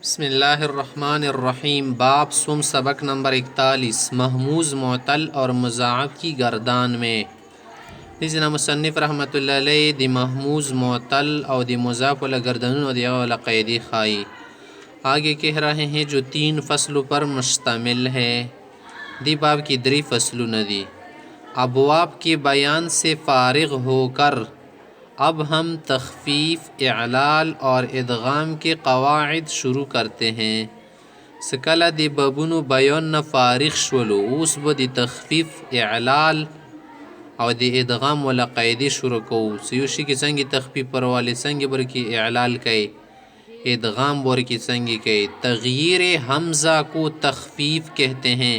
बिस्मिल्लाहिर्रहमानिर्रहीम। बाब सुम सबक नंबर 41 महमूज़ मुअत्तल और मुज़ाअफ़ की गर्दान में। इज़ना मुसन्निफ़ रहमतुल्लाह अलैह दी महमूज़ मुअत्तल और दी मुज़ाअफ़ वाला गर्दान और दिया वाला क़ैदी खाई। आगे कह रहे हैं जो 3 फ़सलों पर मुश्तमिल है। दी बाब की 3 फ़सलों नदी अबवाब के बयान से फ़ारिग़ होकर अब हम तख़फ़ीफ़, इअलाल और इदगाम के क़वाइद शुरू करते हैं। सकला दी बबुनु बयान न फ़ारिग़ शुलू उस ब दी तख़फ़ीफ़, इअलाल और दी इदगाम वाला क़ैदी शुरू को सियोशी की संगी तख़फ़ीफ़ पर वाले संगी बर की इअलाल कई इदगाम बर की संगी कई। तग़यीर हमज़ा को तख़फ़ीफ़ कहते हैं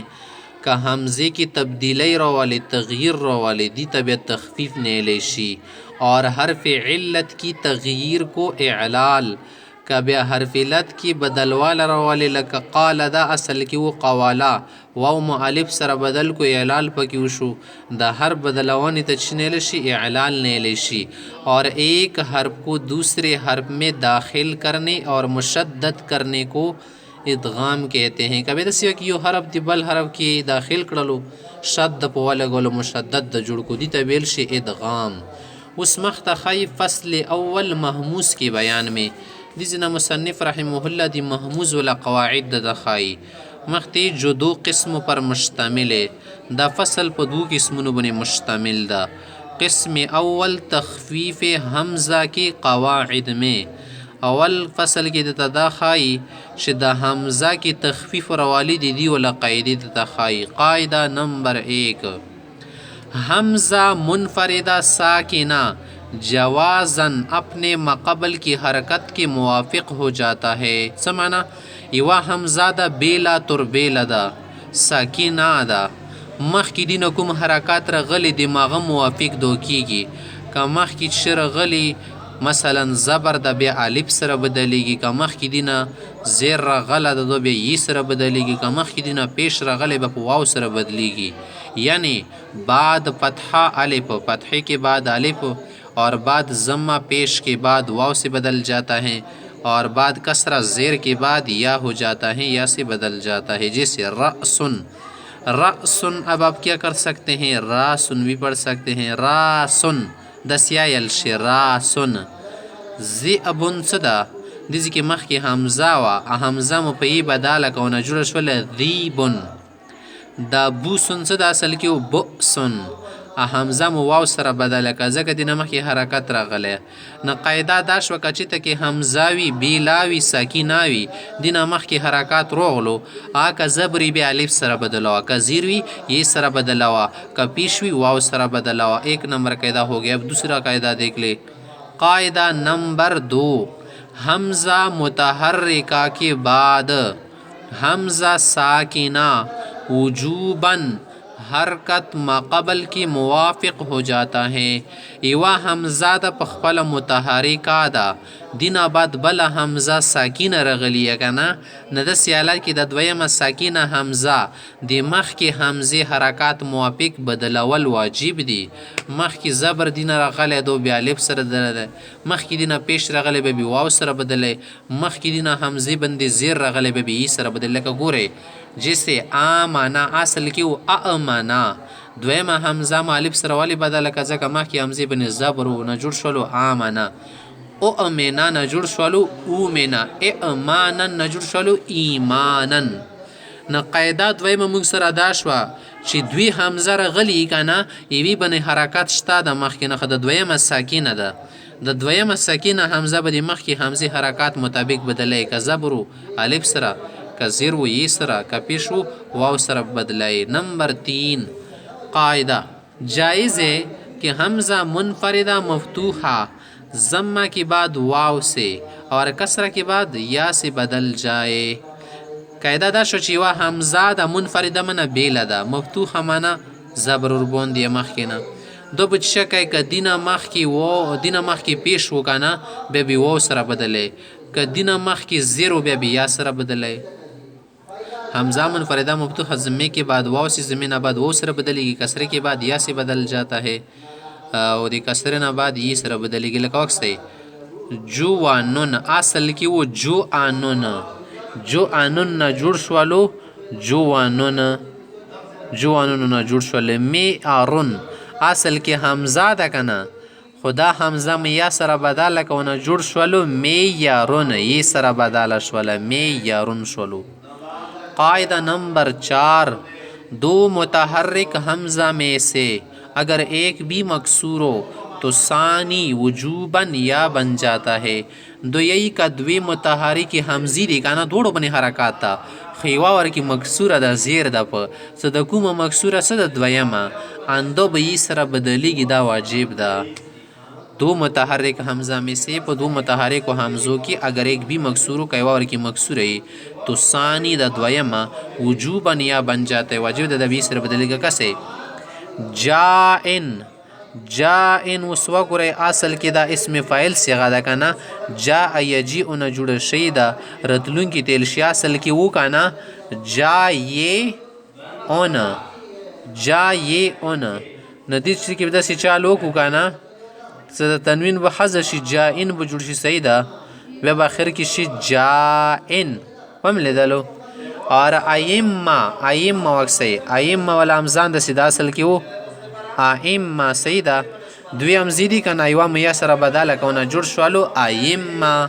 का हमज़े की तब्दीली रो वाले तग़यीर रो वाले दी तबियत तख़फ़ीफ़ ने लेशी और हर्फ़ इल्लत की तग़यीर को इअलाल का ब्या हर्फ़ इल्लत की बदलवाला रो वाले लका क़ालदा असल की वो क़वाला वाव मुअलिफ सर बदल को इअलाल पकी उशु दा हर बदलवानी तचने लेशी इअलाल ने लेशी और एक हर्फ को दूसरे हर्फ में दाखिल करने और मुशद्दद करने को इदगाम कहते हैं। कभी दसिया कि यो हरफ दी बल हरफ की दाखिल करलो शद्द पवाले गोलो मुशद्दद जुड़ को दी तबेल से इदगाम। उस मख्तखाई फ़सल अव्वल महमूज़ के बयान में दिजना मुसन्निफ़ रहिमहुल्लाह दी महमूज़ वाला क़वाइद दखाई मख्ती जो 2 किस्म पर मुश्तमिल है। दा फ़सल पर 2 किस्मों बने मुश्तमिल दा। किस्म अव्वल तख़फ़ीफ़ हमज़ा के क़वाइद में अव्वल फ़सल की दखाई शिदा हमज़ा की तख़फ़ीफ़ रवाली दीदी वाला क़ैदी दखाई। क़ायदा नंबर 1 हमज़ा मुनफरिदा साकिना जवाज़न अपने मक़बल की हरकत के मुवाफ़िक़ हो जाता है। समाना इवा हमज़ा दा बेला तुर बेला दा साकिना दा मख की दिन कुम हरकत रगली दिमाग मुवाफ़िक़ दो कीगी का मख की शर गली मसलन ज़बर दा बे अलिफ सर बदलेगी का मख की दिना ज़ेर रगला दो बे ई सर बदलेगी का मख की दिना पेश रगले बे वाव सर बदलेगी। यानी बाद फतहा अलिफ फतहे के बाद अलिफ और बाद ज़म्मा पेश के बाद वाव से बदल जाता है और बाद कसरा ज़ेर के बाद या हो जाता है या से बदल जाता है। जैसे रअसुन रअसुन अब आप क्या कर सकते हैं रासुन भी पढ़ सकते हैं रासुन दसिया यलशे रासुन ज़िअबुन सदा दिज़ के मख के हमज़ा वा हमज़ा मुपई बदाला कौना जुड़ शवल ज़ीबुन दा बूसुन सदा असल की बुसुन हमज़ा मु वाव सर बदल का जगह दिन मख की हरकत रगले न क़ायदा दाश वकचित के हमज़ावी बेलावी साकिनावी दिन मख की हरकत रोगलो आ का ज़बरी बे अलिफ सर बदलवा का ज़ीरवी ये सर बदलवा का पीशवी वाव सर बदलवा। 1 नंबर कायदा हो गया। अब दूसरा कायदा देख ले। कायदा नंबर 2 हमज़ा मुतहर्रिका के बाद हमज़ा साकिना वजूबन हरकत मक़बल की मुवाफ़िक़ हो जाता है। इवा हमज़ा दा पखपल मुतहरिका दा दिना बाद बला हमज़ा साकिना रगलिया कना नदस याला की दद्वयम साकिना हमज़ा दी मख के हमज़े हरकत मुवाफ़िक़ बदलवल वाजिब दी। मख की ज़बर दिना रगले दो बे अलिफ सर बदले मख की दिना पेश रगले बे वाव सर बदले मख की दिना हमज़े बंदे ज़ेर रगले बे ई सर बदले का गोरे। जैसे आमाना असल की वो अमाना द्वयमा हमज़ा मालिफ सर वाली बदल का जका मख की हमज़े बने ज़बरू न जुड़ शलो आमाना ओ अमेना न जुड़ शलो उमेना ए अमानन न जुड़ शलो ईमानन न क़ायदा द्वयमा मुग सर अदाशवा ची द्वी हमज़ा रगली काना इवी बने हरकत शता दा मख की नखद द्वयमा साकिना दा द द्वयमा साकिना हमज़ा बदे मख की हमज़े हरकत मुताबिक बदले का ज़बरू अलिफ सरा का ज़ेर वो ये सरा का पेशो वाव सरा बदलाए। नंबर 3 कायदा जायज़ है कि हमज़ा मुनफरिदा मफ्तूहा ज़म्मा के बाद वाव से और कसरा के बाद या से बदल जाए। कायदा दा शचीवा हमज़ा दा मुनफरिदा मना बेला दा मफ्तूहा मना ज़बर बोन दिया मख के ना दो बच्चा का दिना मख की वो दिना मख की पेश हो का ना बेबी वाव सरा बदले का दिना मख की ज़ेरो बेबी या सरा बदले। हमज़ा मुनफरिदा मफ्तूह ज़म्मे के बाद वाव से ज़मीन बाद वो सर बदलेगी कसरे के बाद या से बदल जाता है और कसरे ना बाद ये सर बदलेगी लका वक्त से जो वानुन असल की वो जो आनुन جوانون نه جوړ شولو، جوانون نه جوړ شول. معیارون اصل کې حمزه ده که نه، خو دا حمزه یا سره بدله کونه جوړ شولو. معیارون یې سره بدله شوله، معیارون شولو. قاعدہ نمبر 4، دو متحرک حمزہ میں سے اگر ایک بھی مکسور ہو تو ثانی وجوباً یا بن جاتا ہے. دویی کا دوی متحرک حمزی دی کانا دوڑو بنی حرکات تا خیوا ورکی مکسوره دا زیر دا پا صدکوم مکسوره صد دویما اندو بی سر بدلیگی دا واجب دا. دو متحرک حمزہ میں سے پا دو متحرک حمزوں کی اگر ایک بھی مکسورو کیوا ورکی مکسور ہے تو ثانی دا دویما وجوباً یا بن جاتا ہے، واجب دا بی سر بدلیگا کسے. جائن جائن وسوا گره اصل کې دا اسم فاعل صيغه ده کنه. جاء یجیء نه جوړ شي دا رتلون کې تل شي اصل کې وو کنه. جائعون جائعون ندی چې کې دا سې چالو کو کنه څه تنوین به حذف شي، جائن به جوړ شي صحیح ده، بیا به اخر کې شي جائن هم لیدلو. اور ائمه وکسي ائمه ولا همزان د سید اصل کې وو ائمه صحیح ده. دوی همزې دي که نه یوه میا سره بدله کونه جوړ شولو ائمه.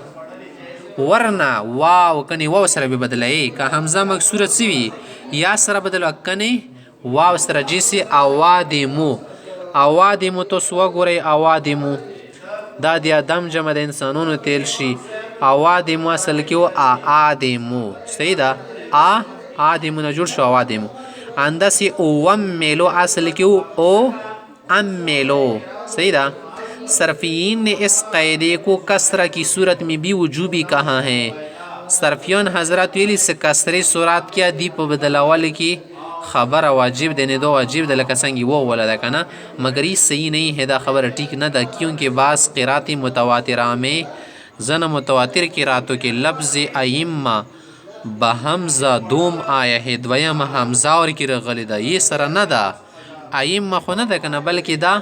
ورنه واو کنې واو سره به بدلوي که همزه مکسوره څه وي یا سره بدلوه کنې واو سره جیسي اوادمو. اوادمو تاسو وګورئ اوادمو دا د ادم جمع د انسانونو تیل شي. اوادمو اصل کې و آدمو صحیح ده. آدمو نه جوړ شو اوادمو. اندسی اومیلو اصل کیو او امیلو صحیح دا. صرفین نے اس قاعدے کو کسرہ کی صورت میں بھی وجوبی کہا ہے. صرفیون حضرات ویلی سے کسری صورت کیا دی پا بدلاوالی کی خبر واجب دینے دو واجب دے لکا سنگی وہ والا دا کنا، مگر یہ صحیح نہیں ہے دا خبر ٹھیک نہ دا کیونکہ بعض قرات متواترہ میں زن متواتر قراتوں کے لفظ ائمہ با حمزه دوم آیا ہے، دویم حمزه اور کی رغلی دا یہ سره نه دا ائمه خو نه ده کنه بلکې دا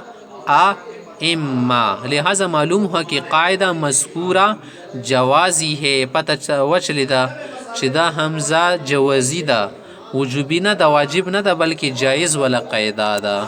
ائمه. لہذا معلوم ہوا کہ قاعدہ مذکورہ جوازی ہے. پتہ وچلی دا چې دا حمزه جوازی دا وجوبی نه دا واجب نه دا بلکې جائز ولا قاعده دا.